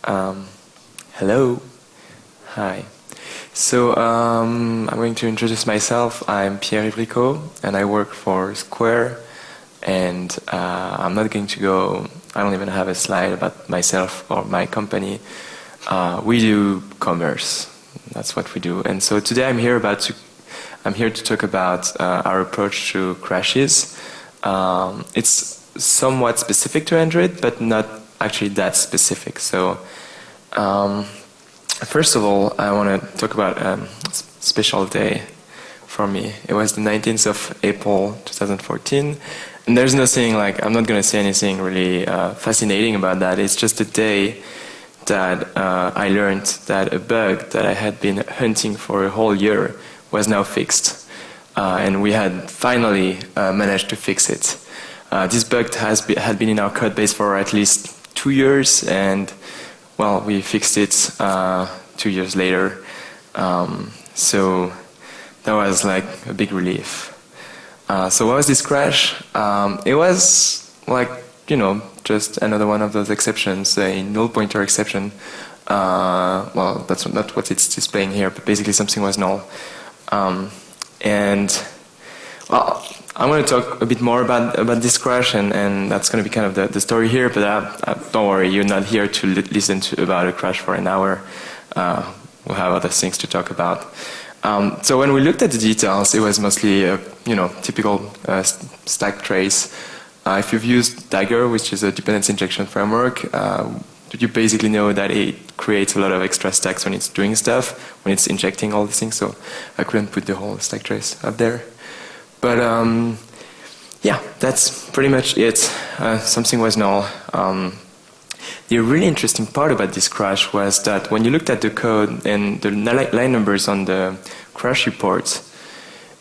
Um, Hello. Hi. So I'm going to introduce myself. I'm Pierre-Yves Ricau, and I work for Square. And I'm not going to go. I don't even have a slide about myself or my company. We do commerce. That's what we do. And so today I'm here to talk about our approach to crashes. It's somewhat specific to Android, but not actually that specific. So first of all, I want to talk about a special day for me. It was the 19th of April 2014. And there's nothing I'm not going to say anything really fascinating about that. It's just a day that I learned that a bug that I had been hunting for a whole year was now fixed. And we had finally managed to fix it. This bug had been in our code base for at least 2 years, and well, we fixed it 2 years later. So that was like a big relief. So what was this crash? It was just another one of those exceptions, a null pointer exception. Well, that's not what it's displaying here, but basically something was null. And well, I'm going to talk a bit more about this crash, and that's going to be kind of the story here, but don't worry, you're not here to listen about a crash for an hour. We'll have other things to talk about. So when we looked at the details, it was mostly a typical stack trace. If you've used Dagger, which is a dependency injection framework, you basically know that it creates a lot of extra stacks when it's doing stuff, when it's injecting all these things. So I couldn't put the whole stack trace up there. But yeah, that's pretty much it. Something was null. The really interesting part about this crash was that when you looked at the code and the line numbers on the crash report,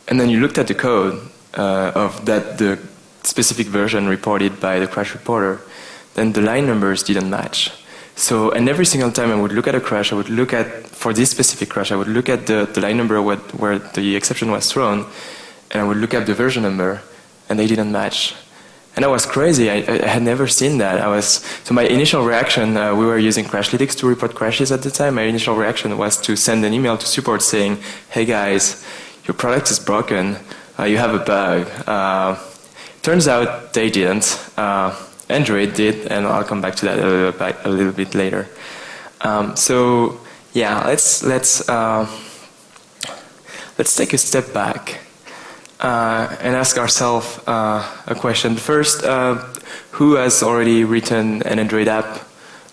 and then you looked at the code of the specific version reported by the crash reporter, then the line numbers didn't match. So, and every single time I would look at a crash, I would look at, for this specific crash, I would look at the line number where the exception was thrown, and I would look at the version number, and they didn't match. And that was crazy. I had never seen that. So my initial reaction, we were using Crashlytics to report crashes at the time. My initial reaction was to send an email to support saying, hey guys, your product is broken. You have a bug. Turns out they didn't. Android did, and I'll come back to that a little bit later. So yeah, let's take a step back. And ask ourselves a question. First, who has already written an Android app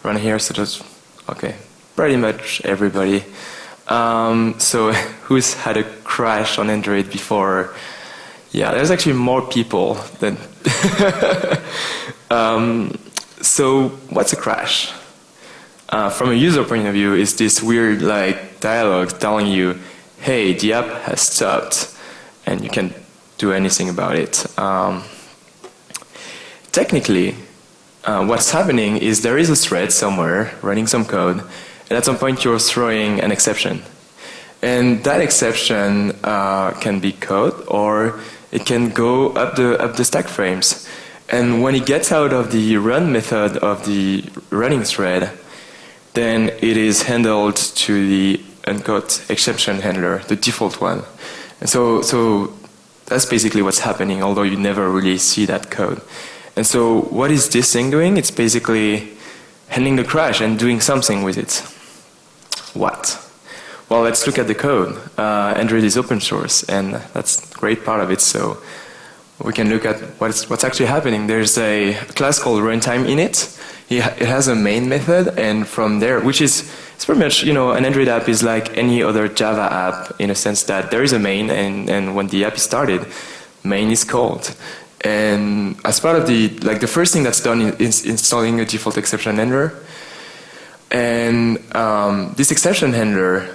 around here? So just, okay, pretty much everybody. So who's had a crash on Android before? Yeah, there's actually more people than... So what's a crash? From a user point of view, it's this weird dialogue telling you, hey, the app has stopped. And you can't do anything about it. Technically, what's happening is there is a thread somewhere running some code, and at some point you're throwing an exception. And that exception can be code, or it can go up the stack frames. And when it gets out of the run method of the running thread, then it is handled to the unquote exception handler, the default one. And so that's basically what's happening, although you never really see that code. And so what is this thing doing? It's basically handling the crash and doing something with it. What? Well, let's look at the code. Android is open source, and that's a great part of it. So we can look at what's actually happening. There's a class called runtime init. It has a main method, and from there, which is it's pretty much, an Android app is like any other Java app in a sense that there is a main, and when the app is started, main is called. And as part of the first thing that's done is installing a default exception handler. And this exception handler,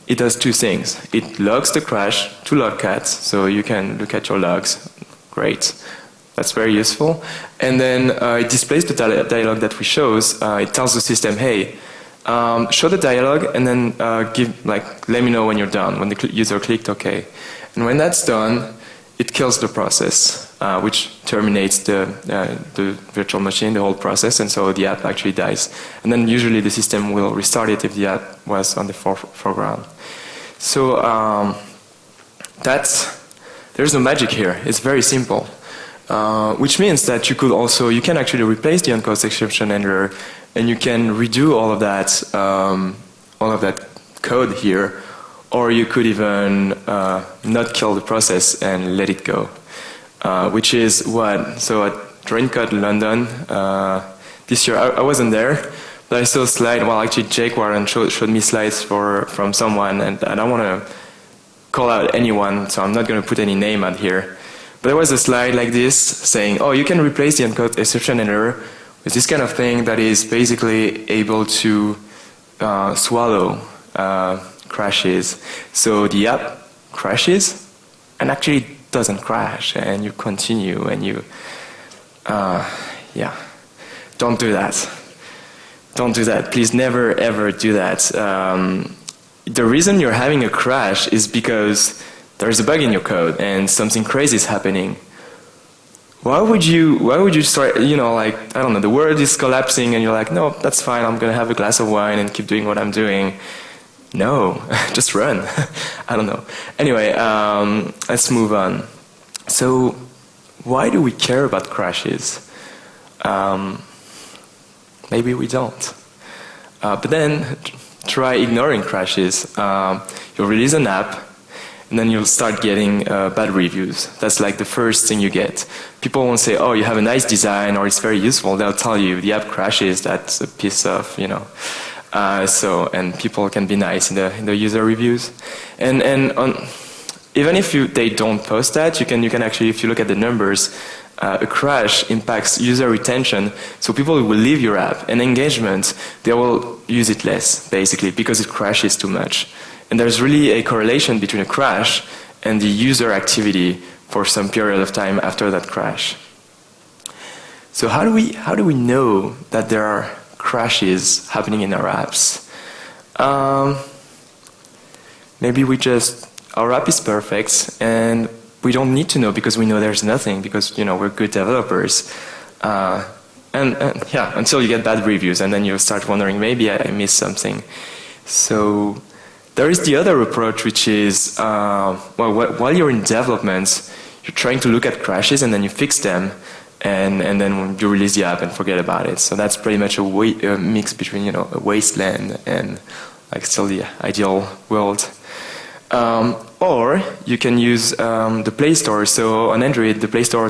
it does two things. It logs the crash to logcats, so you can look at your logs. Great. That's very useful. And then it displays the dialog that we shows. It tells the system, hey, show the dialog, and then let me know when you're done, when the user clicked OK. And when that's done, it kills the process, which terminates the virtual machine, the whole process, and so the app actually dies. And then usually the system will restart it if the app was on the foreground. So there's no magic here. It's very simple, which means that you can actually replace the unclosed exception handler, and you can redo all of that code here. Or you could even not kill the process and let it go, which is what. So at DrainCode London this year, I wasn't there, but I saw a slide. Well, actually, Jake Warren showed me slides from someone, and I don't want to call out anyone, so I'm not going to put any name out here. But there was a slide like this saying, "Oh, you can replace the unclosed exception handler with this kind of thing that is basically able to swallow." Crashes. So the app crashes and actually doesn't crash, and you continue, and don't do that. Don't do that. Please never ever do that. The reason you're having a crash is because there's a bug in your code and something crazy is happening. Why would you start, I don't know, the world is collapsing and you're like, no, that's fine, I'm gonna have a glass of wine and keep doing what I'm doing. No, just run. I don't know. Anyway, let's move on. So, why do we care about crashes? Maybe we don't. But then, try ignoring crashes. You'll release an app, and then you'll start getting bad reviews. That's like the first thing you get. People won't say, oh, you have a nice design, or it's very useful. They'll tell you, the app crashes, that's a piece of, and people can be nice in the user reviews, and even if they don't post that, you can actually, if you look at the numbers, a crash impacts user retention. So people will leave your app, and engagement, they will use it less basically because it crashes too much. And there's really a correlation between a crash and the user activity for some period of time after that crash. So how do we know that there are crashes happening in our apps? Maybe our app is perfect and we don't need to know because we know there's nothing, because we're good developers. Until you get bad reviews, and then you start wondering, maybe I missed something. So there is the other approach, which is while you're in development, you're trying to look at crashes and then you fix them. And then you release the app and forget about it. So that's pretty much a mix between a wasteland and still the ideal world. Or you can use the Play Store. So on Android, the Play Store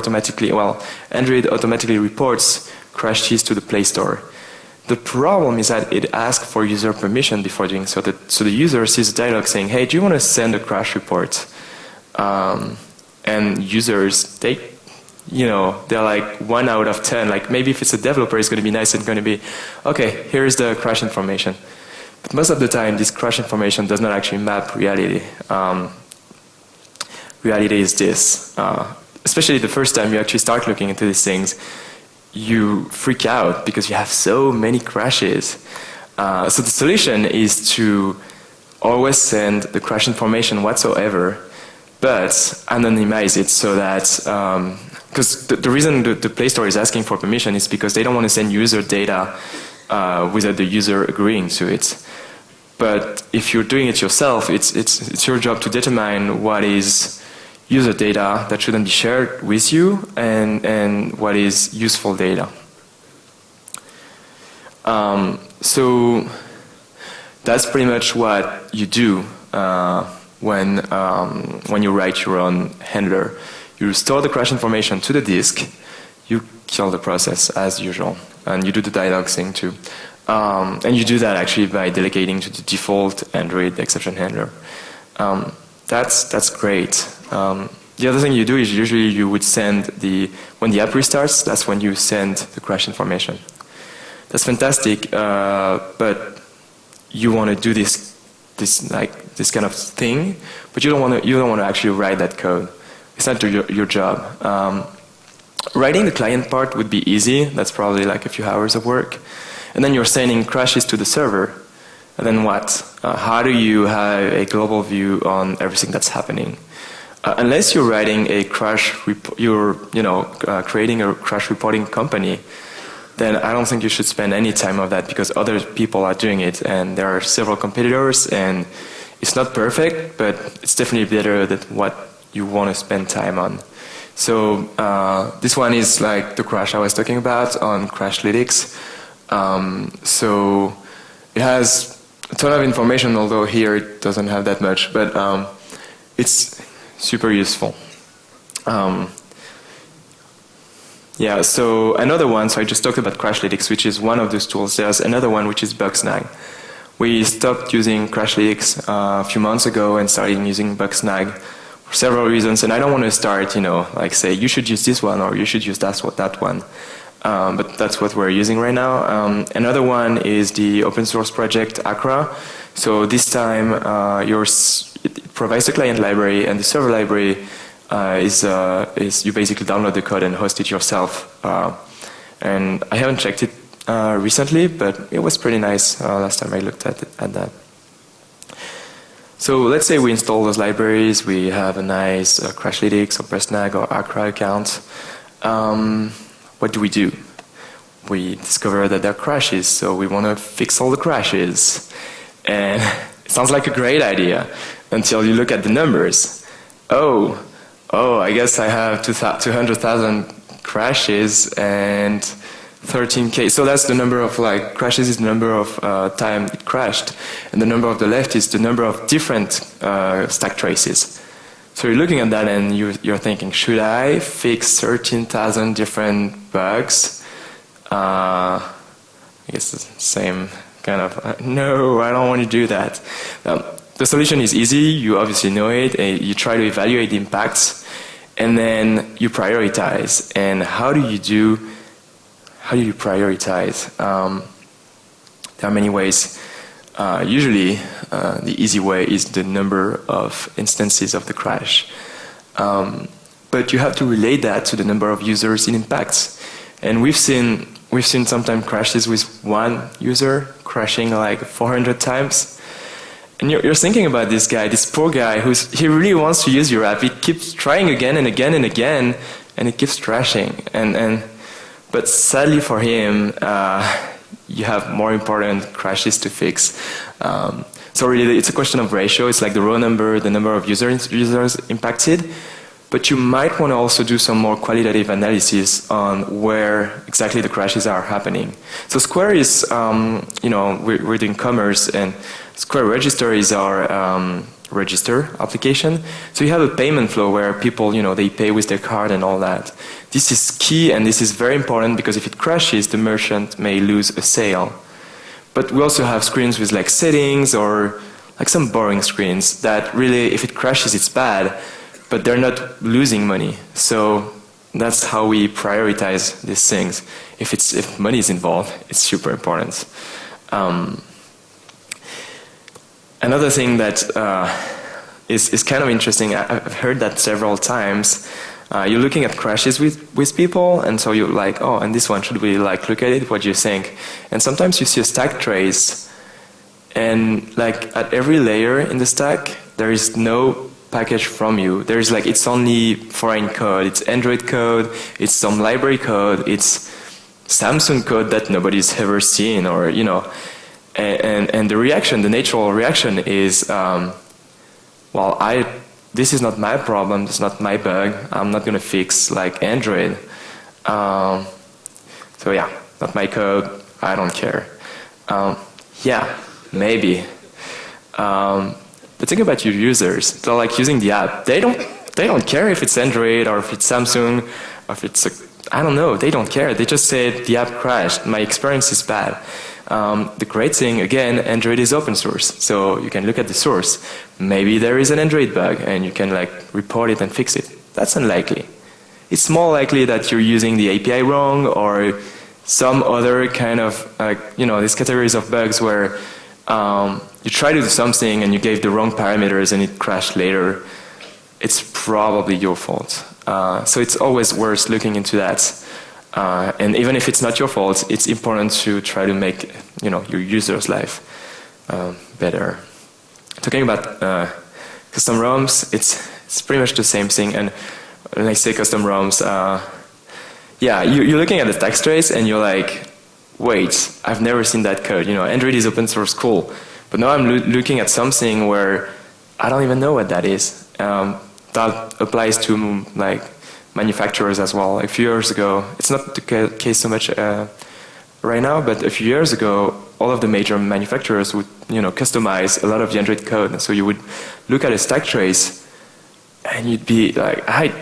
Android automatically reports crashes to the Play Store. The problem is that it asks for user permission before doing so. So the user sees a dialog saying, "Hey, do you want to send a crash report?" And users, they're like 1 out of 10. Like maybe if it's a developer, it's going to be nice and going to be, okay, here's the crash information. But most of the time, this crash information does not actually map reality. Reality is this. Especially the first time you actually start looking into these things, you freak out because you have so many crashes. So the solution is to always send the crash information whatsoever, but anonymize it so that because the reason the Play Store is asking for permission is because they don't want to send user data without the user agreeing to it. But if you're doing it yourself, it's your job to determine what is user data that shouldn't be shared with you and what is useful data. So that's pretty much what you do when you write your own handler. You store the crash information to the disk, you kill the process as usual, and you do the dialog thing too. And you do that actually by delegating to the default Android exception handler. That's great. The other thing you do is usually you would send when the app restarts, that's when you send the crash information. That's fantastic, but you want to do this kind of thing, but you don't want to actually write that code. It's not your job. Writing the client part would be easy. That's probably like a few hours of work. And then you're sending crashes to the server. And then what? How do you have a global view on everything that's happening? Unless you're writing a crash, you're creating a crash reporting company, then I don't think you should spend any time on that because other people are doing it, and there are several competitors, and it's not perfect, but it's definitely better than what you want to spend time on. So this one is like the crash I was talking about on Crashlytics. So it has a ton of information, although here it doesn't have that much, but it's super useful. Yeah, so another one, so I just talked about Crashlytics, which is one of those tools. There's another one, which is Bugsnag. We stopped using Crashlytics a few months ago and started using Bugsnag for several reasons. And I don't want to start, like say, you should use this one or you should use that one. But that's what we're using right now. Another one is the open source project Acra. So this time, it provides the client library, and the server library is you basically download the code and host it yourself. And I haven't checked it recently, but it was pretty nice last time I looked at that. So let's say we install those libraries. We have a nice Crashlytics or Bugsnag or Acra account. What do? We discover that there are crashes, so we want to fix all the crashes. And it sounds like a great idea until you look at the numbers. Oh, I guess I have 200,000 crashes and 13K. So that's the number of crashes is the number of time it crashed, and the number of the left is the number of different stack traces. So you're looking at that and you're thinking, should I fix 13,000 different bugs? I guess the same kind of, no, I don't want to do that. The solution is easy. You obviously know it. You try to evaluate the impacts, and then you prioritize. And how do you prioritize? There are many ways. Usually, the easy way is the number of instances of the crash. But you have to relate that to the number of users it impacts. And we've seen sometimes crashes with one user crashing like 400 times. And you're thinking about this guy, this poor guy, he really wants to use your app. He keeps trying again and again and again, and it keeps crashing. But sadly for him, you have more important crashes to fix. So really, it's a question of ratio. It's like the raw number, the number of users impacted. But you might want to also do some more qualitative analysis on where exactly the crashes are happening. So Square is, we're doing commerce, and Square Register is our register application. So you have a payment flow where people, they pay with their card and all that. This is key, and this is very important because if it crashes, the merchant may lose a sale. But we also have screens with like settings or like some boring screens that really, if it crashes, it's bad, but they're not losing money. So that's how we prioritize these things. If money is involved, it's super important. Another thing that is kind of interesting, I've heard that several times. You're looking at crashes with people, and so you're like, oh, and this one, should we look at it? What do you think? And sometimes you see a stack trace, and at every layer in the stack, there is no package from you. There's it's only foreign code. It's Android code, it's some library code, it's Samsung code that nobody's ever seen, or and the reaction, the natural reaction is, this is not my problem, this is not my bug, I'm not gonna fix Android. So yeah, not my code, I don't care. Yeah, maybe. But think about your users. They're using the app. They don't care if it's Android or if it's Samsung or if it's I don't know. They don't care. They just say the app crashed. My experience is bad. The great thing, again, Android is open source, so you can look at the source. Maybe there is an Android bug, and you can report it and fix it. That's unlikely. It's more likely that you're using the API wrong, or some other kind of these categories of bugs where you try to do something and you gave the wrong parameters and it crashed later. It's probably your fault. So it's always worth looking into that. And even if it's not your fault, it's important to try to make your user's life better. Talking about custom ROMs, It's pretty much the same thing. And when I say custom ROMs, yeah, you're looking at the text trace and you're like, wait, I've never seen that code. You know, Android is open source, cool. But now I'm looking at something where I don't even know what that is. That applies to like manufacturers as well. A few years ago, it's not the case so much right now, but a few years ago, all of the major manufacturers would, you know, customize a lot of the Android code. So you would look at a stack trace, and you'd be like, I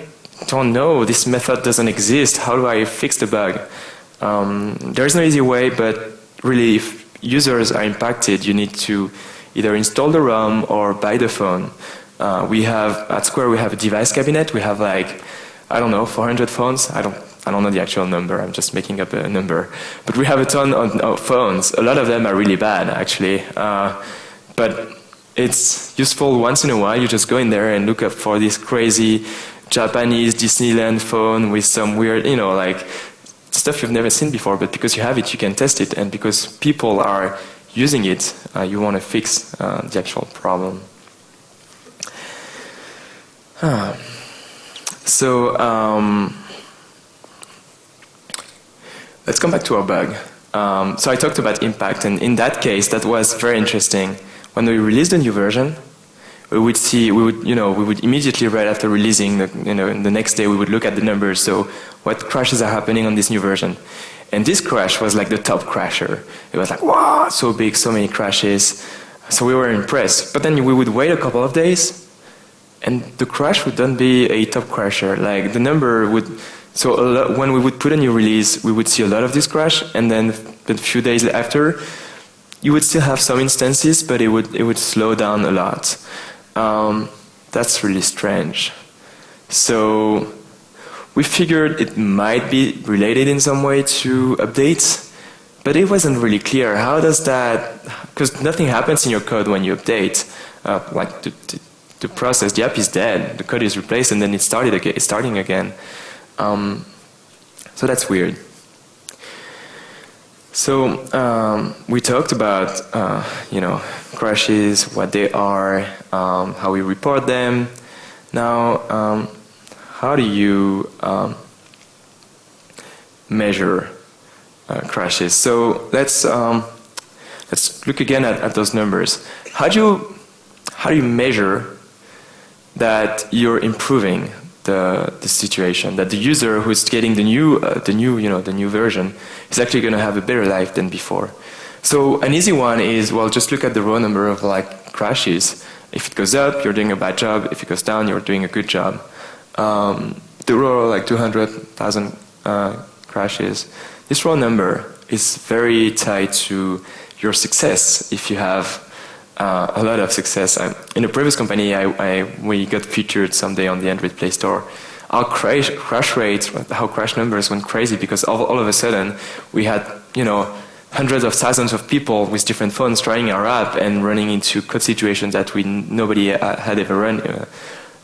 don't know, this method doesn't exist. How do I fix the bug? There is no easy way, but really, if users are impacted, you need to either install the ROM or buy the phone. We have at Square, we have a device cabinet. We have like, I don't know, 400 phones. I don't know the actual number. I'm just making up a number. But we have a ton of phones. A lot of them are really bad, actually. But it's useful once in a while. You just go in there and look up for this crazy Japanese Disneyland phone with some weird, you know, like stuff you've never seen before. But because you have it, you can test it. And because people are using it, you want to fix the actual problem. So let's come back to our bug. So I talked about impact, and in that case, that was very interesting. When we released a new version, we would immediately, right after releasing, the next day, we would look at the numbers. So what crashes are happening on this new version? And this crash was like the top crasher. It was like, wow, so big, so many crashes. So we were impressed. But then we would wait a couple of days, and the crash would then be a top crasher. Like the number would, so when we would put a new release, we would see a lot of this crash, and then a few days after, you would still have some instances, but it would slow down a lot. That's really strange. So we figured it might be related in some way to updates, but it wasn't really clear. How does that, because nothing happens in your code when you update. Like the process, the app is dead, the code is replaced, and then it's starting again. So that's weird. So we talked about crashes, what they are, how we report them. Now, how do you measure crashes? So let's look again at those numbers. How do you measure that you're improving the situation, that the user who's getting the new version is actually going to have a better life than before? So an easy one is, well, just look at the raw number of like crashes. If it goes up, you're doing a bad job. If it goes down, you're doing a good job. The raw, like 200,000 crashes, this raw number is very tied to your success. If you have a lot of success. In a previous company, we got featured someday on the Android Play Store. Our crash rates, our crash numbers went crazy because all of a sudden we had, hundreds of thousands of people with different phones trying our app and running into code situations that nobody had ever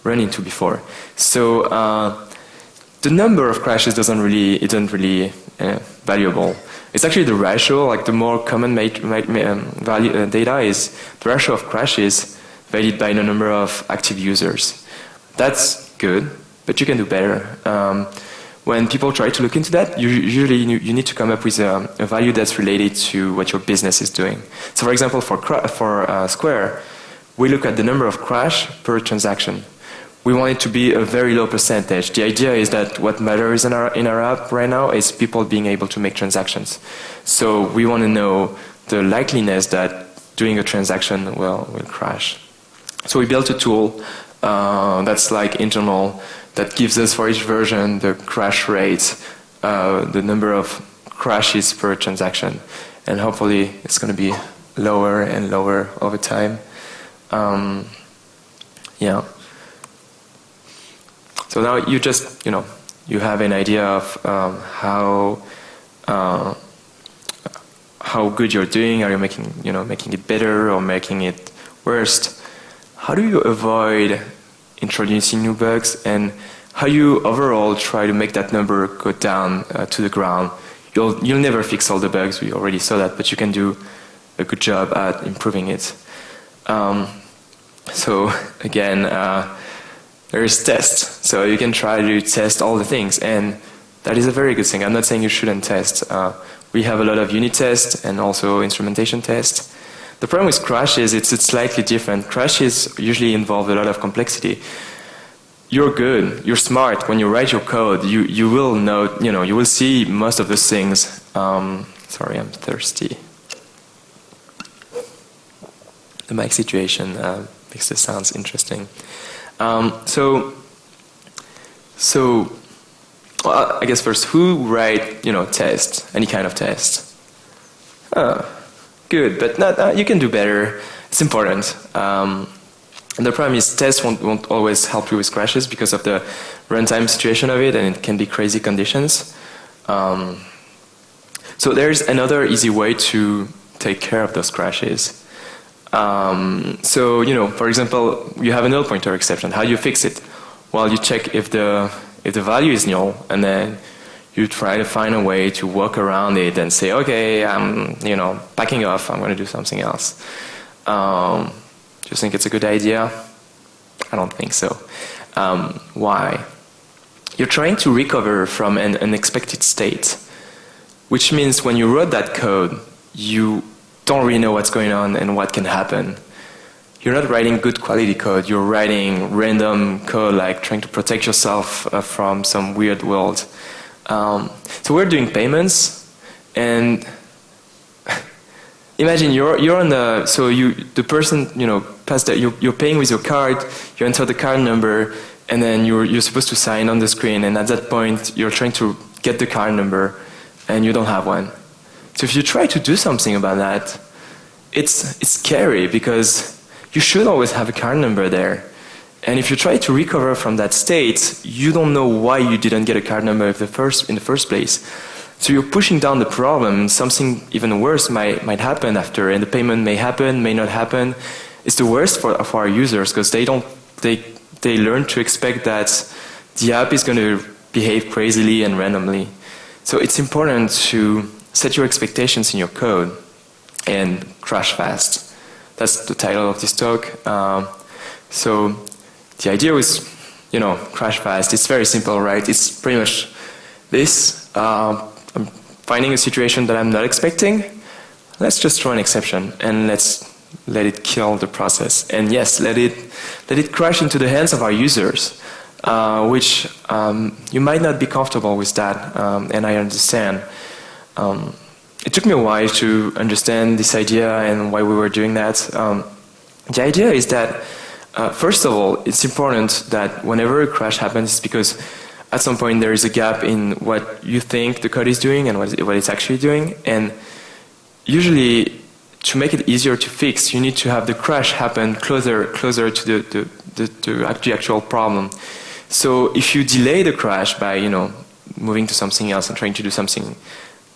run into before. So the number of crashes isn't really valuable. It's actually the ratio, like the more common data is the ratio of crashes valued by the number of active users. That's good, but you can do better. When people try to look into that, usually you need to come up with a value that's related to what your business is doing. So for example, for Square, we look at the number of crash per transaction. We want it to be a very low percentage. The idea is that what matters in our app right now is people being able to make transactions. So we want to know the likeliness that doing a transaction will crash. So we built a tool that's like internal, that gives us for each version the crash rate, the number of crashes per transaction. And hopefully it's going to be lower and lower over time. Yeah. So now you just, you have an idea of how good you're doing. Are you making it better or making it worse? How do you avoid introducing new bugs, and how you overall try to make that number go down to the ground? You'll never fix all the bugs. We already saw that, but you can do a good job at improving it. So again. there is test. So you can try to test all the things, and that is a very good thing. I'm not saying you shouldn't test. We have a lot of unit tests and also instrumentation tests. The problem with crashes, it's slightly different. Crashes usually involve a lot of complexity. You're good, you're smart. When you write your code, you will know, you will see most of those things. Sorry, I'm thirsty. The mic situation makes this sounds interesting. Well, I guess first, who write, test, any kind of test? Good, but not, you can do better. It's important. And the problem is tests won't always help you with crashes because of the runtime situation of it, and it can be crazy conditions. So there's another easy way to take care of those crashes. For example, you have a null pointer exception. How do you fix it? Well, you check if the value is null, and then you try to find a way to work around it and say, okay, I'm, backing off. I'm going to do something else. Do you think it's a good idea? I don't think so. Why? You're trying to recover from an unexpected state, which means when you wrote that code, you don't really know what's going on and what can happen. You're not writing good quality code. You're writing random code, like trying to protect yourself from some weird world. So we're doing payments, and imagine you're on the person pass that you're paying with your card. You enter the card number, and then you're supposed to sign on the screen. And at that point, you're trying to get the card number, and you don't have one. So if you try to do something about that, it's scary because you should always have a card number there. And if you try to recover from that state, you don't know why you didn't get a card number in the first place. So you're pushing down the problem. Something even worse might happen after, and the payment may happen, may not happen. It's the worst for our users because they learn to expect that the app is going to behave crazily and randomly. So it's important to set your expectations in your code and crash fast. That's the title of this talk. So the idea was, crash fast. It's very simple, right? It's pretty much this. I'm finding a situation that I'm not expecting. Let's just throw an exception and let's let it kill the process. And yes, let it crash into the hands of our users, which you might not be comfortable with that, and I understand. It took me a while to understand this idea and why we were doing that. The idea is that, first of all, it's important that whenever a crash happens, because at some point there is a gap in what you think the code is doing and what it's actually doing. And usually, to make it easier to fix, you need to have the crash happen closer to the actual problem. So if you delay the crash by, moving to something else and trying to do something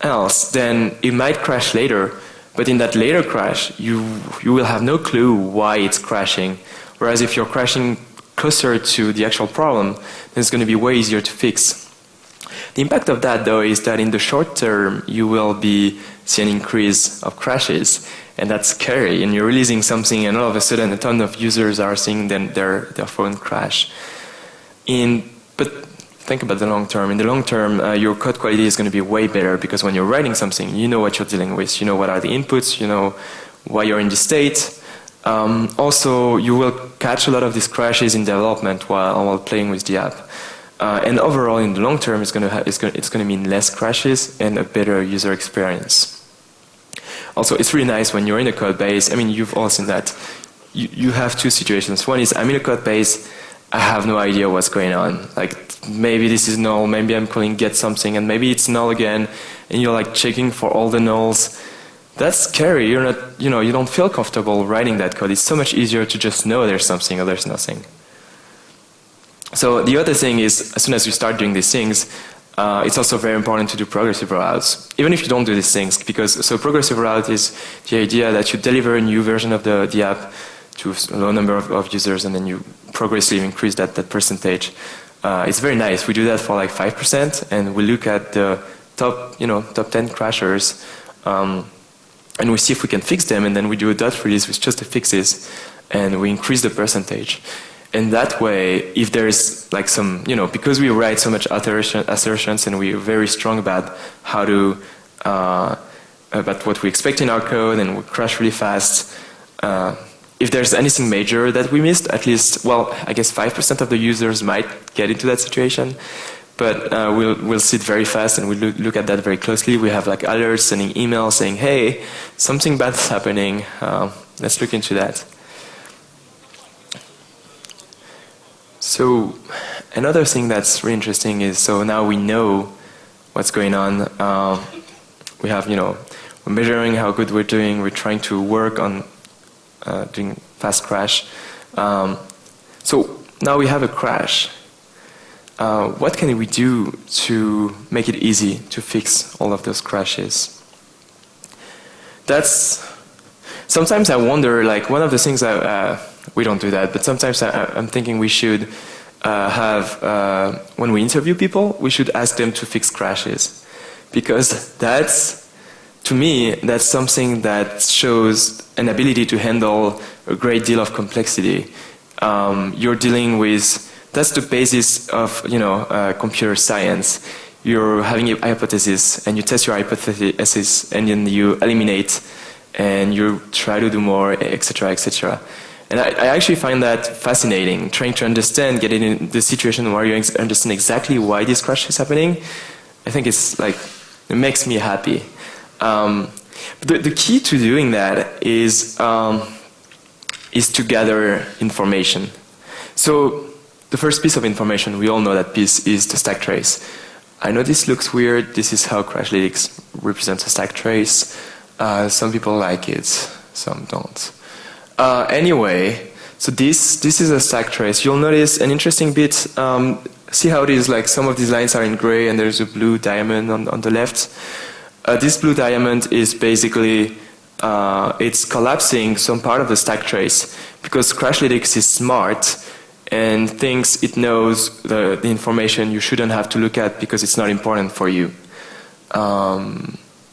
else, then it might crash later. But in that later crash, you will have no clue why it's crashing. Whereas if you're crashing closer to the actual problem, then it's going to be way easier to fix. The impact of that, though, is that in the short term, you will be seeing an increase of crashes. And that's scary. And you're releasing something, and all of a sudden, a ton of users are seeing their phone crash. But think about the long term. In the long term, your code quality is going to be way better because when you're writing something, you know what you're dealing with. You know what are the inputs. You know why you're in this state. Also, you will catch a lot of these crashes in development while playing with the app. And overall, in the long term, it's going to mean less crashes and a better user experience. Also, it's really nice when you're in a code base. I mean, you've all seen that. You have two situations. One is I'm in a code base. I have no idea what's going on. Like maybe this is null. Maybe I'm calling get something, and maybe it's null again. And you're like checking for all the nulls. That's scary. You're not, you don't feel comfortable writing that code. It's so much easier to just know there's something or there's nothing. So the other thing is, as soon as you start doing these things, it's also very important to do progressive rollouts, even if you don't do these things, because progressive rollout is the idea that you deliver a new version of the app to a low number of users, and then you progressively increase that percentage. It's very nice. We do that for like 5%, and we look at the top 10 crashers, and we see if we can fix them, and then we do a dot release with just the fixes, and we increase the percentage. And that way, if there's like some, because we write so much assertions and we're very strong about how to, about what we expect in our code and we crash really fast, if there's anything major that we missed, at least, well, I guess 5% of the users might get into that situation. But we'll see it very fast and we'll look at that very closely. We have like alerts sending emails saying, hey, something bad is happening. Let's look into that. So another thing that's really interesting is, so now we know what's going on. We have, we're measuring how good we're doing. We're trying to work on doing fast crash. So now we have a crash. What can we do to make it easy to fix all of those crashes? Sometimes I wonder, like one of the things we don't do that, but sometimes I'm thinking we should have, when we interview people, we should ask them to fix crashes. Because to me, that's something that shows an ability to handle a great deal of complexity. You're dealing with, that's the basis of, computer science. You're having a hypothesis, and you test your hypothesis, and then you eliminate, and you try to do more, etc., etc. And I actually find that fascinating, trying to understand, getting in the situation where you understand exactly why this crash is happening. I think it's like, it makes me happy. But the key to doing that is to gather information. So the first piece of information, we all know that piece is the stack trace. I know this looks weird. This is how Crashlytics represents a stack trace. Some people like it, some don't. Anyway, so this is a stack trace. You'll notice an interesting bit. See how it is, like some of these lines are in gray and there's a blue diamond on the left. This blue diamond is basically, it's collapsing some part of the stack trace because Crashlytics is smart and thinks it knows the information you shouldn't have to look at because it's not important for you.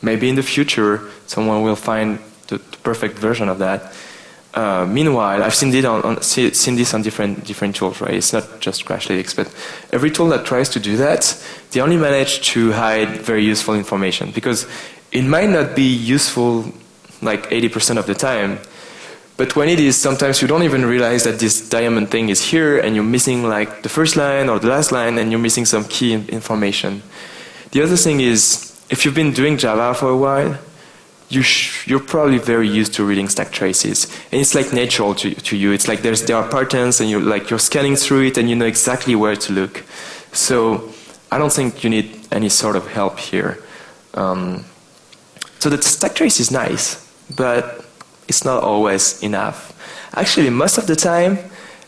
Maybe in the future someone will find the perfect version of that. Meanwhile, I've seen this on different tools, right? It's not just Crashlytics, but every tool that tries to do that, they only manage to hide very useful information because it might not be useful like 80% of the time, but when it is, sometimes you don't even realize that this diamond thing is here and you're missing like the first line or the last line and you're missing some key information. The other thing is, if you've been doing Java for a while, you're probably very used to reading stack traces, and it's like natural to you. It's like there are patterns, and you're scanning through it, and you know exactly where to look. So I don't think you need any sort of help here. So the stack trace is nice, but it's not always enough. Actually, most of the time,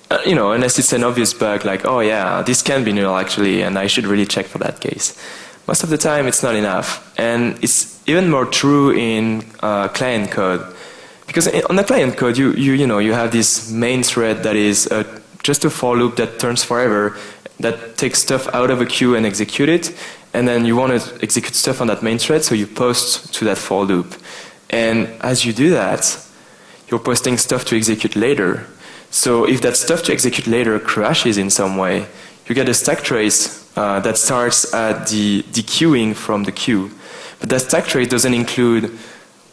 unless it's an obvious bug, like oh yeah, this can be null actually, and I should really check for that case. Most of the time, it's not enough, and it's even more true in client code, because on the client code, you have this main thread that is just a for loop that turns forever, that takes stuff out of a queue and execute it, and then you want to execute stuff on that main thread, so you post to that for loop, and as you do that, you're posting stuff to execute later. So if that stuff to execute later crashes in some way, you get a stack trace that starts at the dequeuing from the queue. But that stack trace doesn't include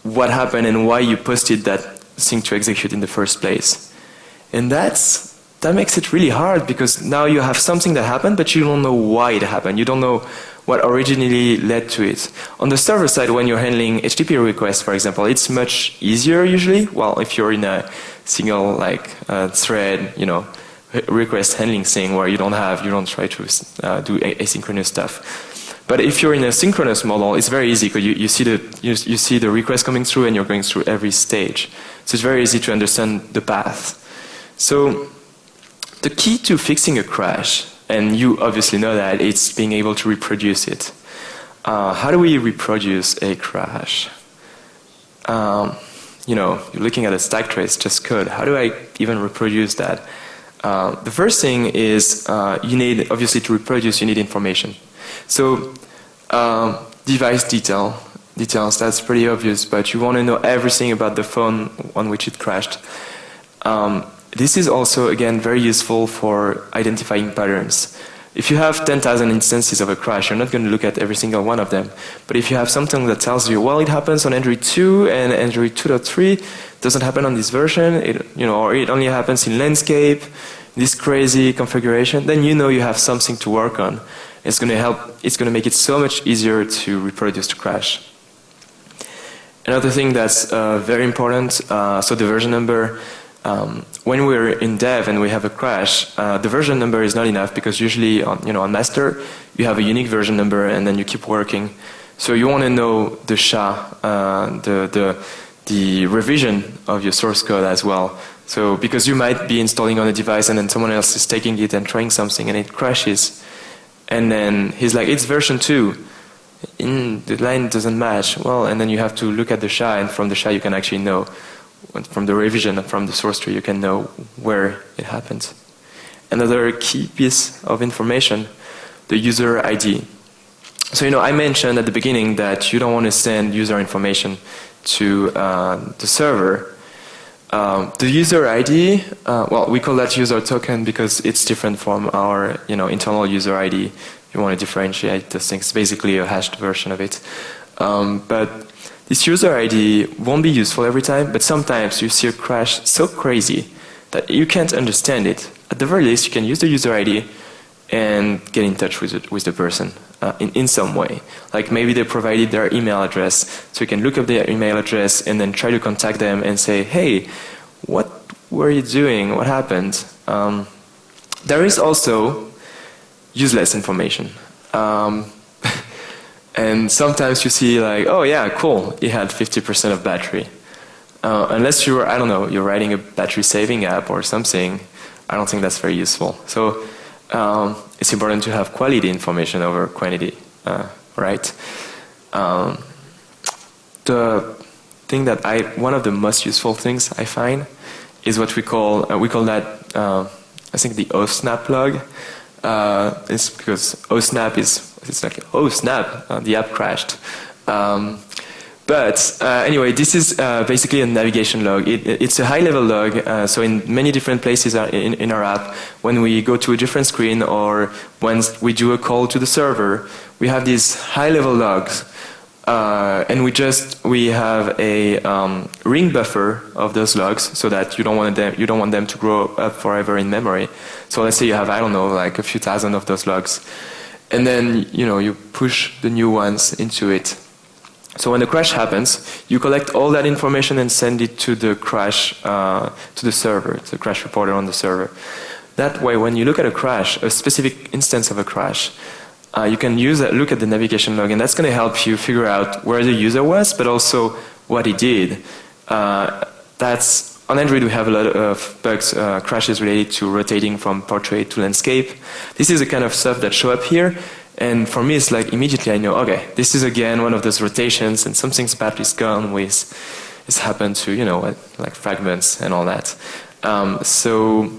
what happened and why you posted that thing to execute in the first place. And that makes it really hard because now you have something that happened, but you don't know why it happened. You don't know what originally led to it. On the server side, when you're handling HTTP requests, for example, it's much easier usually. Well, if you're in a single thread, request handling thing where you don't try to do asynchronous stuff. But if you're in a synchronous model, it's very easy because you see the request coming through and you're going through every stage. So it's very easy to understand the path. So the key to fixing a crash, and you obviously know that, it's being able to reproduce it. How do we reproduce a crash? You're looking at a stack trace, just code. How do I even reproduce that? The first thing is obviously to reproduce, you need information. So device details, that's pretty obvious, but you want to know everything about the phone on which it crashed. This is also, again, very useful for identifying patterns. If you have 10,000 instances of a crash, you're not going to look at every single one of them. But if you have something that tells you, well, it happens on Android 2 and Android 2.3, doesn't happen on this version, or it only happens in landscape, this crazy configuration, then you know you have something to work on. It's going to make it so much easier to reproduce the crash. Another thing that's very important, so the version number. When we're in dev and we have a crash, the version number is not enough because usually on master you have a unique version number and then you keep working. So you want to know the SHA, the revision of your source code as well. So because you might be installing on a device and then someone else is taking it and trying something and it crashes, and then he's like, it's version 2. The line doesn't match. Well, and then you have to look at the SHA, and from the SHA you can actually know. From the revision and from the source tree, you can know where it happened. Another key piece of information, the user ID. So, I mentioned at the beginning that you don't want to send user information to the server. The user ID, well, we call that user token because it's different from our, internal user ID. You want to differentiate those things, basically a hashed version of it. But this user ID won't be useful every time, but sometimes you see a crash so crazy that you can't understand it. At the very least, you can use the user ID and get in touch with the person in some way. Like maybe they provided their email address, so you can look up their email address and then try to contact them and say, hey, what were you doing? What happened? There is also useless information. And sometimes you see like, oh yeah, cool, it had 50% of battery. Unless you're, I don't know, you're writing a battery saving app or something, I don't think that's very useful. So it's important to have quality information over quantity, right? The thing that one of the most useful things I find is what we call that, I think the OSNAP log. It's because OSNAP it's like, oh snap, the app crashed. But anyway, this is basically a navigation log. It's a high-level log, so in many different places in our app, when we go to a different screen or when we do a call to the server, we have these high-level logs. And we have a ring buffer of those logs so that you don't want them to grow up forever in memory. So let's say you have, I don't know, like a few thousand of those logs. And then, you push the new ones into it. So when the crash happens, you collect all that information and send it to the crash, to the server, to the crash reporter on the server. That way, when you look at a crash, a specific instance of a crash, you can look at the navigation log, and that's going to help you figure out where the user was, but also what he did. On Android, we have a lot of bugs, crashes related to rotating from portrait to landscape. This is the kind of stuff that show up here, and for me, it's like immediately I know, okay, this is again one of those rotations, and something's badly gone with. It's happened to, like fragments and all that. So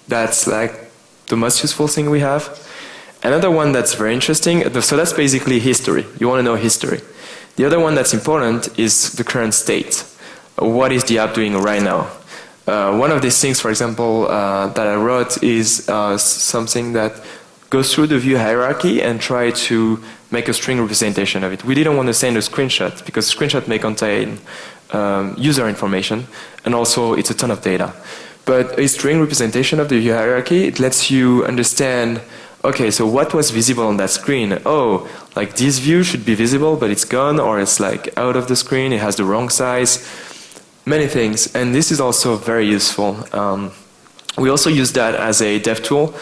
that's like the most useful thing we have. Another one that's very interesting, so that's basically history. You want to know history. The other one that's important is the current state. What is the app doing right now? One of these things, for example, that I wrote is something that goes through the view hierarchy and try to make a string representation of it. We didn't want to send a screenshot because screenshot may contain user information, and also it's a ton of data. But a string representation of the view hierarchy, it lets you understand, okay, so what was visible on that screen? Oh, like this view should be visible, but it's gone, or it's like out of the screen, it has the wrong size. Many things, and this is also very useful. We also use that as a dev tool.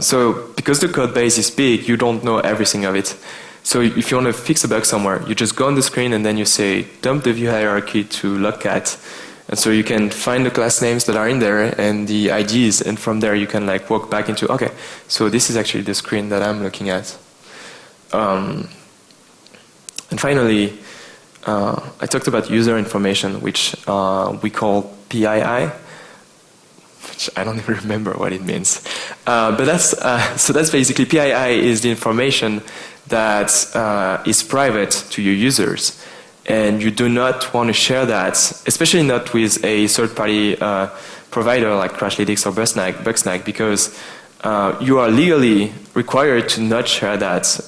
So because the code base is big, you don't know everything of it. So if you want to fix a bug somewhere, you just go on the screen and then you say, dump the view hierarchy to logcat. And so you can find the class names that are in there and the IDs, and from there you can like walk back into, okay, so this is actually the screen that I'm looking at. And finally, I talked about user information, which we call PII, which I don't even remember what it means. But so that's basically, PII is the information that is private to your users. and you do not want to share that, especially not with a third-party provider like Crashlytics or Bugsnag, because you are legally required to not share that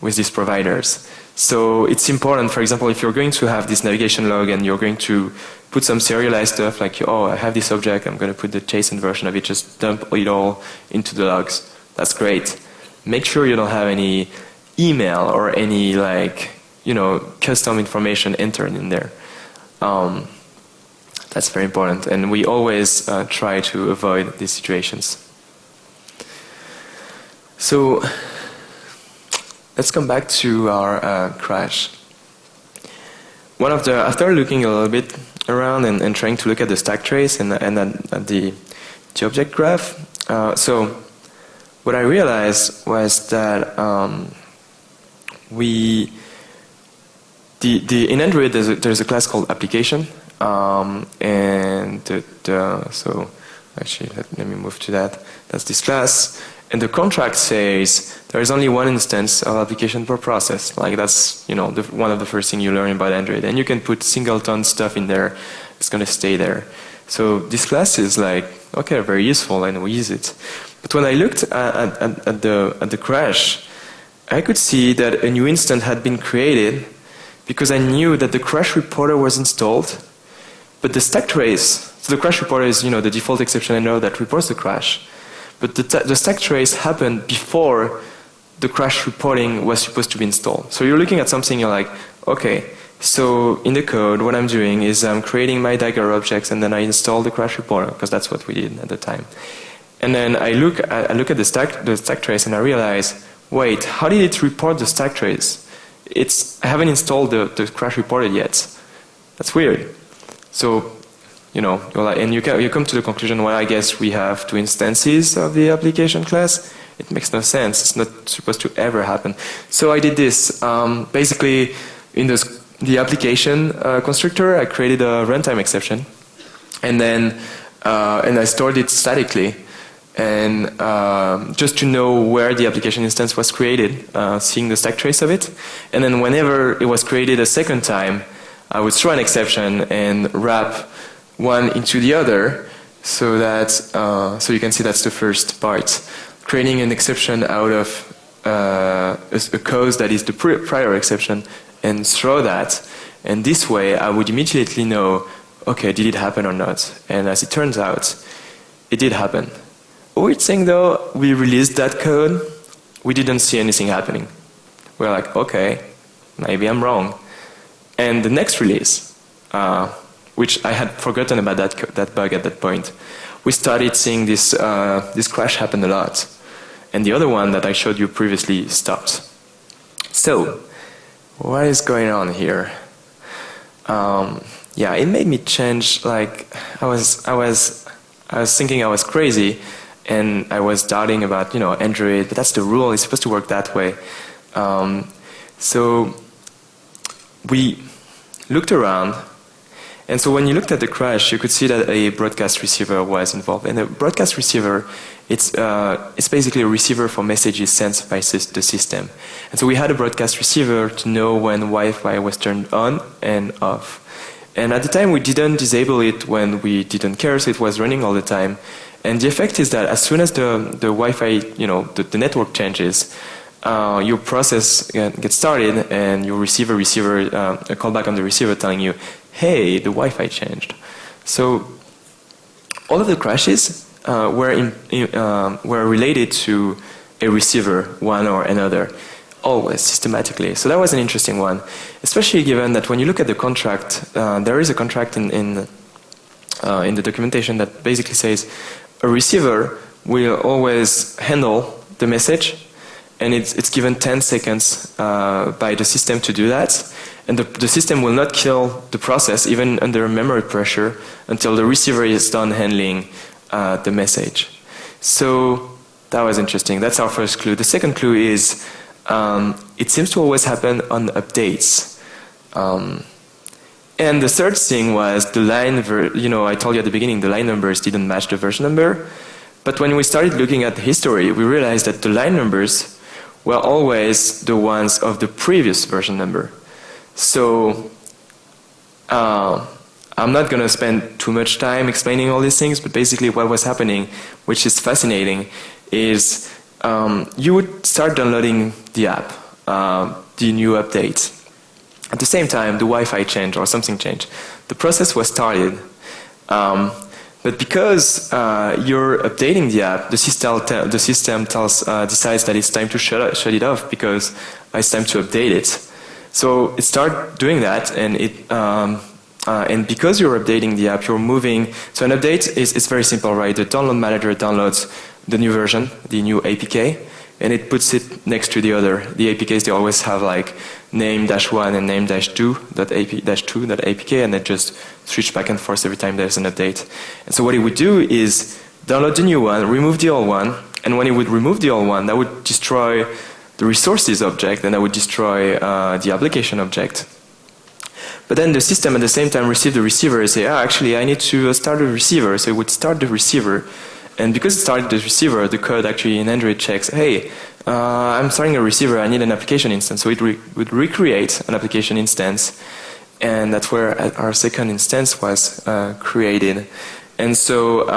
with these providers. So it's important, for example, if you're going to have this navigation log and you're going to put some serialized stuff like, oh, I have this object, I'm going to put the JSON version of it, just dump it all into the logs. That's great. Make sure you don't have any email or any custom information entered in there. That's very important, and we always try to avoid these situations. So let's come back to our crash. After looking a little bit around and trying to look at the stack trace and at the object graph, so what I realized was that in Android there's a class called application, and so actually let me move to that. That's this class. And the contract says there is only one instance of application per process. Like that's one of the first things you learn about Android. And you can put singleton stuff in there. It's going to stay there. So this class is like, okay, very useful, and we use it. But when I looked at the crash, I could see that a new instance had been created because I knew that the crash reporter was installed, but the stack trace. So the crash reporter is the default exception handler that reports the crash. But the stack trace happened before the crash reporting was supposed to be installed. So you're looking at something, you're like, okay, so in the code, what I'm doing is I'm creating my Dagger objects, and then I install the crash reporter, because that's what we did at the time. And then I look at the stack trace, and I realize, wait, how did it report the stack trace? I haven't installed the crash reporter yet. That's weird. So you're like, and you come to the conclusion, well, I guess we have two instances of the application class. It makes no sense. It's not supposed to ever happen. So I did this. Basically, in the application constructor, I created a runtime exception, and then I stored it statically, and just to know where the application instance was created, seeing the stack trace of it, and then whenever it was created a second time, I would throw an exception and wrap one into the other, so that so you can see that's the first part. Creating an exception out of a cause that is the prior exception, and throw that. And this way, I would immediately know, okay, did it happen or not? And as it turns out, it did happen. A weird thing though, we released that code, we didn't see anything happening. We're like, okay, maybe I'm wrong. And the next release, which I had forgotten about that bug at that point, we started seeing this crash happen a lot. And the other one that I showed you previously stopped. So, what is going on here? Yeah, it made me change. Like I was thinking I was crazy, and I was doubting about Android, but that's the rule. It's supposed to work that way. So we looked around. And so when you looked at the crash, you could see that a broadcast receiver was involved. And a broadcast receiver, it's basically a receiver for messages sent by the system. And so we had a broadcast receiver to know when Wi-Fi was turned on and off. And at the time, we didn't disable it when we didn't care, so it was running all the time. And the effect is that as soon as the Wi-Fi, the network changes, your process gets started, and you receive a callback on the receiver telling you, hey, the Wi-Fi changed. So all of the crashes were related to a receiver, one or another, always systematically. So that was an interesting one, especially given that when you look at the contract, there is a contract in the documentation that basically says a receiver will always handle the message, and it's given 10 seconds by the system to do that. And the system will not kill the process, even under memory pressure, until the receiver is done handling the message. So that was interesting. That's our first clue. The second clue is it seems to always happen on updates. And the third thing was the line, I told you at the beginning, the line numbers didn't match the version number. But when we started looking at the history, we realized that the line numbers were always the ones of the previous version number. So I'm not going to spend too much time explaining all these things, but basically what was happening, which is fascinating, is you would start downloading the app, the new update. At the same time, the Wi-Fi changed or something changed. The process was started. But because you're updating the app, the system decides that it's time to shut it off because it's time to update it. So it started doing that, and because you're updating the app, you're moving. So an update is very simple, right? The download manager downloads the new version, the new APK, and it puts it next to the other. The APKs, they always have like name-1 and name-2.apk, and they just switch back and forth every time there's an update. And so what it would do is download the new one, remove the old one, and when it would remove the old one, that would destroy the resources object, and that would destroy the application object. But then the system at the same time received the receiver and say, actually I need to start the receiver. So it would start the receiver. And because it started the receiver, the code actually in Android checks, hey, I'm starting a receiver, I need an application instance. So it would recreate an application instance. And that's where our second instance was created. And so,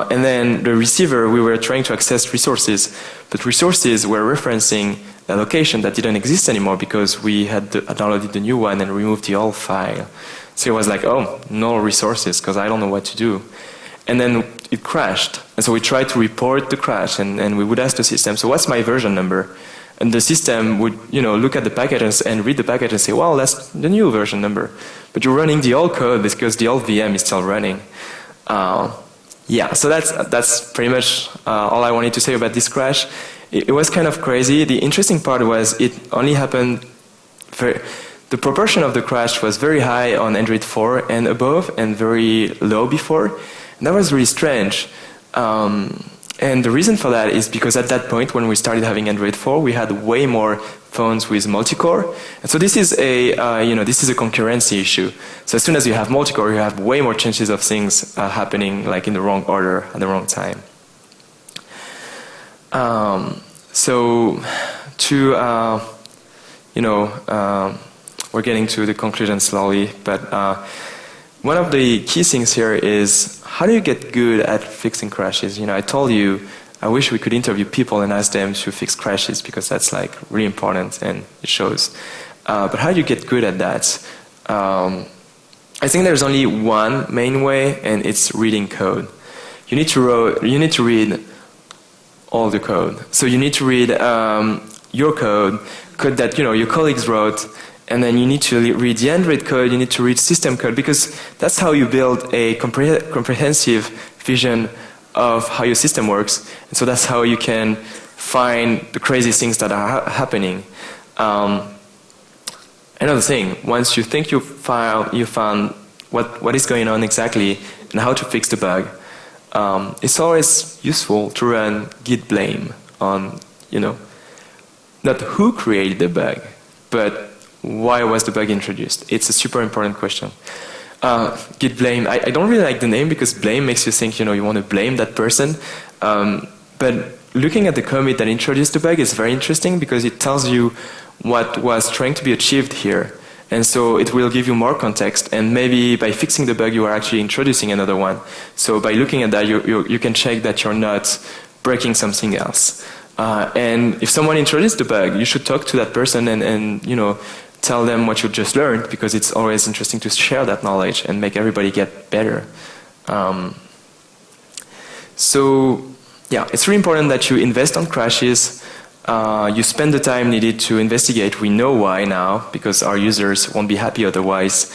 and then the receiver, we were trying to access resources, but resources were referencing a location that didn't exist anymore because we had downloaded the new one and removed the old file. So it was like, oh, no resources, because I don't know what to do. And then it crashed. And so we tried to report the crash, and we would ask the system, so what's my version number? And the system would, look at the package and read the package and say, well, that's the new version number. But you're running the old code because the old VM is still running. Yeah, so that's pretty much all I wanted to say about this crash. It was kind of crazy. The interesting part was it only happened the proportion of the crash was very high on Android 4 and above and very low before. And that was really strange. And the reason for that is because at that point when we started having Android 4, we had way more phones with multi-core. And so this is a concurrency issue. So as soon as you have multi-core, you have way more chances of things happening like in the wrong order at the wrong time. So to, we're getting to the conclusion slowly, but one of the key things here is how do you get good at fixing crashes? I told you I wish we could interview people and ask them to fix crashes because that's like really important and it shows. But how do you get good at that? I think there's only one main way, and it's reading code. You need to read all the code. So you need to read your code that your colleagues wrote, and then you need to read the Android code, you need to read system code, because that's how you build a comprehensive vision of how your system works. And so that's how you can find the crazy things that are happening. Another thing, once you think you found what is going on exactly and how to fix the bug, it's always useful to run git blame on, not who created the bug, but why was the bug introduced? It's a super important question. Git blame, I don't really like the name because blame makes you think, you want to blame that person. But looking at the commit that introduced the bug is very interesting because it tells you what was trying to be achieved here. And so it will give you more context, and maybe by fixing the bug you are actually introducing another one. So by looking at that you can check that you're not breaking something else. And if someone introduced the bug, you should talk to that person and tell them what you just learned, because it's always interesting to share that knowledge and make everybody get better. So yeah, it's really important that you invest on crashes. You spend the time needed to investigate. We know why now, because our users won't be happy otherwise.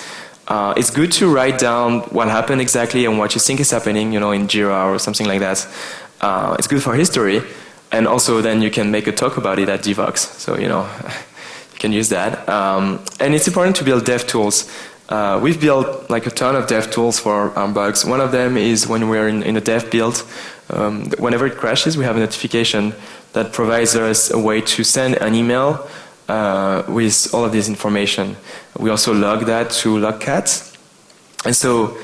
It's good to write down what happened exactly and what you think is happening, in Jira or something like that. It's good for history, and also then you can make a talk about it at Devox. So you can use that. And it's important to build dev tools. We've built like a ton of dev tools for our bugs. One of them is when we're in a dev build, whenever it crashes, we have a notification that provides us a way to send an email with all of this information. We also log that to Logcat. And so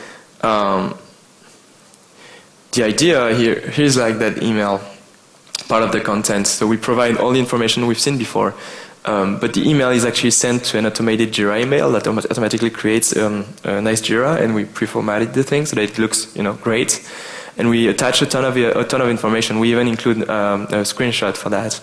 the idea here's like that email, part of the content. So we provide all the information we've seen before. But the email is actually sent to an automated Jira email that automatically creates a nice Jira, and we pre-formatted the thing so that it looks, great. And we attach a ton of information. We even include a screenshot for that.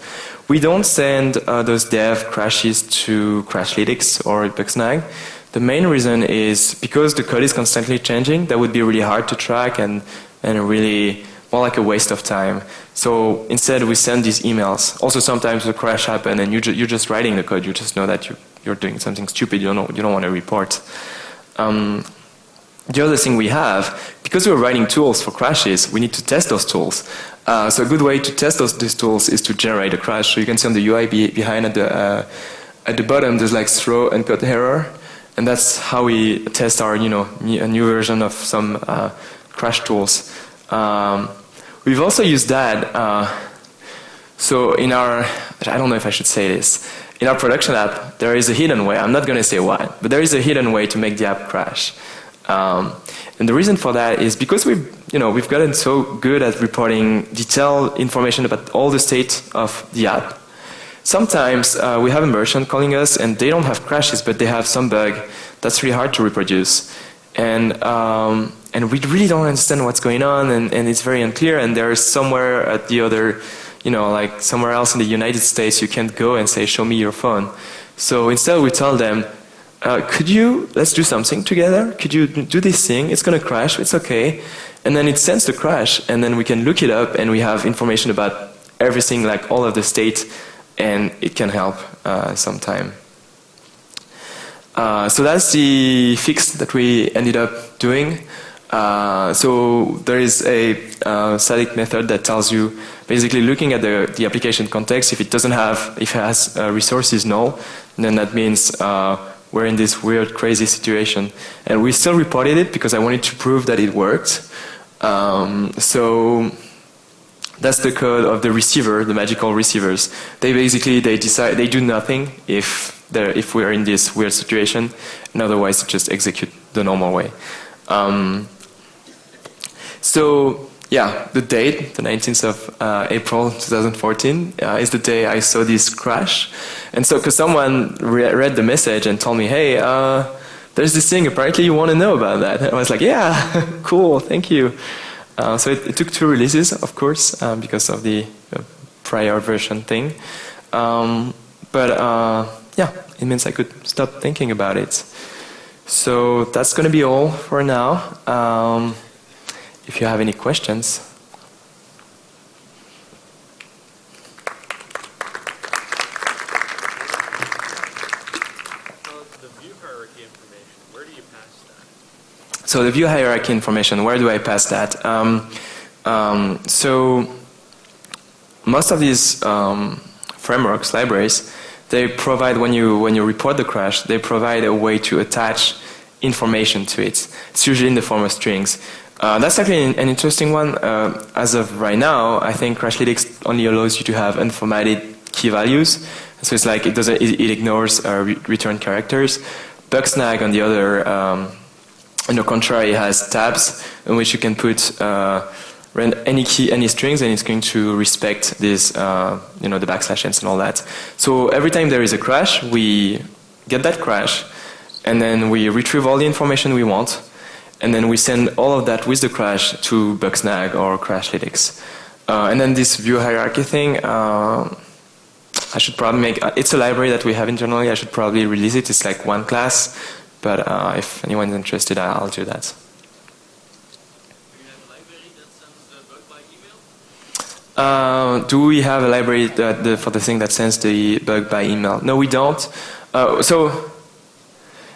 We don't send those dev crashes to Crashlytics or Bugsnag. The main reason is because the code is constantly changing. That would be really hard to track and really more like a waste of time. So instead we send these emails. Also sometimes a crash happens and you're just writing the code. You just know that you're doing something stupid. You don't want to report. The other thing we have, because we're writing tools for crashes, we need to test those tools. So a good way to test these tools is to generate a crash. So you can see on the UI behind at the bottom there's like throw and cut error. And that's how we test our, a new version of some crash tools. We've also used that. So in our, I don't know if I should say this, in our production app, there is a hidden way. I'm not going to say why, but there is a hidden way to make the app crash. And the reason for that is because we've gotten so good at reporting detailed information about all the state of the app. Sometimes we have a merchant calling us and they don't have crashes, but they have some bug that's really hard to reproduce. And we really don't understand what's going on, and it's very unclear, and there's somewhere at the other, like somewhere else in the United States you can't go and say, show me your phone. So instead we tell them, let's do something together, could you do this thing, it's going to crash, it's okay. And then it sends the crash, and then we can look it up, and we have information about everything, like all of the state, and it can help sometime. So that's the fix that we ended up doing. So there is a static method that tells you, basically looking at the application context, if it has resources null, then that means we're in this weird, crazy situation. And we still reported it because I wanted to prove that it worked. So that's the code of the receiver, the magical receivers. They decide they do nothing if we're in this weird situation, and otherwise just execute the normal way. So yeah, the date, the 19th of April 2014, is the day I saw this crash. And so, because someone read the message and told me, hey, there's this thing, apparently you want to know about that. And I was like, yeah, cool, thank you. So it took 2 releases, of course, because of the prior version thing. Yeah, it means I could stop thinking about it. So that's going to be all for now. If you have any questions. The view hierarchy information, where do you pass that? So the view hierarchy information, where do I pass that? So most of these frameworks, libraries, they provide, when you report the crash, they provide a way to attach information to it. It's usually in the form of strings. That's actually an interesting one. As of right now, I think Crashlytics only allows you to have unformatted key values. So it's like it ignores return characters. Bugsnag, on the other, on the contrary, has tabs in which you can put any key, any strings, and it's going to respect this, the \n and all that. So every time there is a crash, we get that crash, and then we retrieve all the information we want, and then we send all of that with the crash to Bugsnag or Crashlytics. And then this view hierarchy thing, I should probably make, it's a library that we have internally, I should probably release it. It's like one class, but if anyone's interested, I'll do that. Do you have a library that sends the bug by email? Do we have a library for the thing that sends the bug by email? No, we don't. So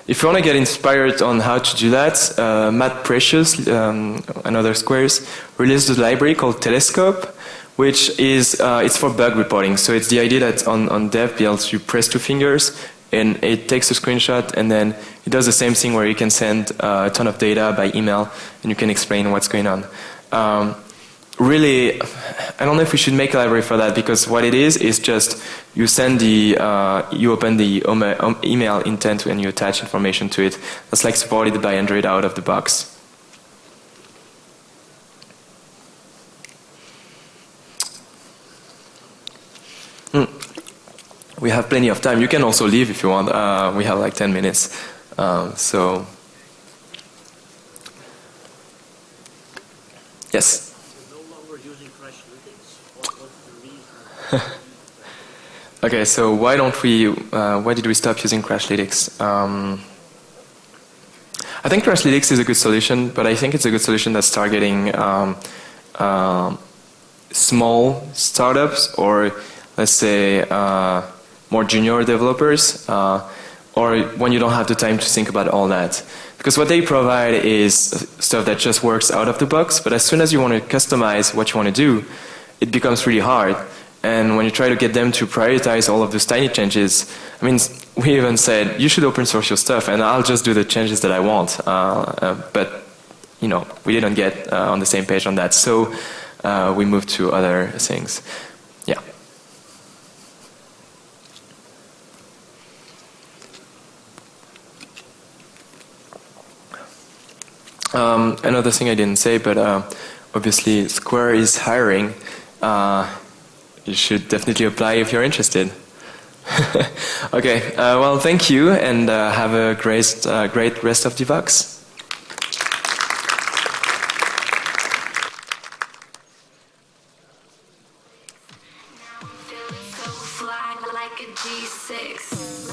if you want to get inspired on how to do that, Matt Precious and other squares released a library called Telescope, which is it's for bug reporting. So it's the idea that on dev builds you press 2 fingers and it takes a screenshot, and then it does the same thing where you can send a ton of data by email and you can explain what's going on. Really, I don't know if we should make a library for that, because what it is just you send you open the email intent and you attach information to it. That's like supported by Android out of the box. we have plenty of time. You can also leave if you want. We have like 10 minutes. So, yes? You're no longer using Crashlytics? What's the reason? Okay, so why did we stop using Crashlytics? I think Crashlytics is a good solution, but I think it's a good solution that's targeting small startups, or let's say more junior developers, or when you don't have the time to think about all that. Because what they provide is stuff that just works out of the box, but as soon as you want to customize what you want to do, it becomes really hard. And when you try to get them to prioritize all of those tiny changes, I mean, we even said, you should open source your stuff and I'll just do the changes that I want. But, you know, we didn't get on the same page on that. So we moved to other things. Yeah. Another thing I didn't say, but obviously Square is hiring. You should definitely apply if you're interested. Okay, well, thank you, and have a great rest of the Vox. Feeling so fly like a G6.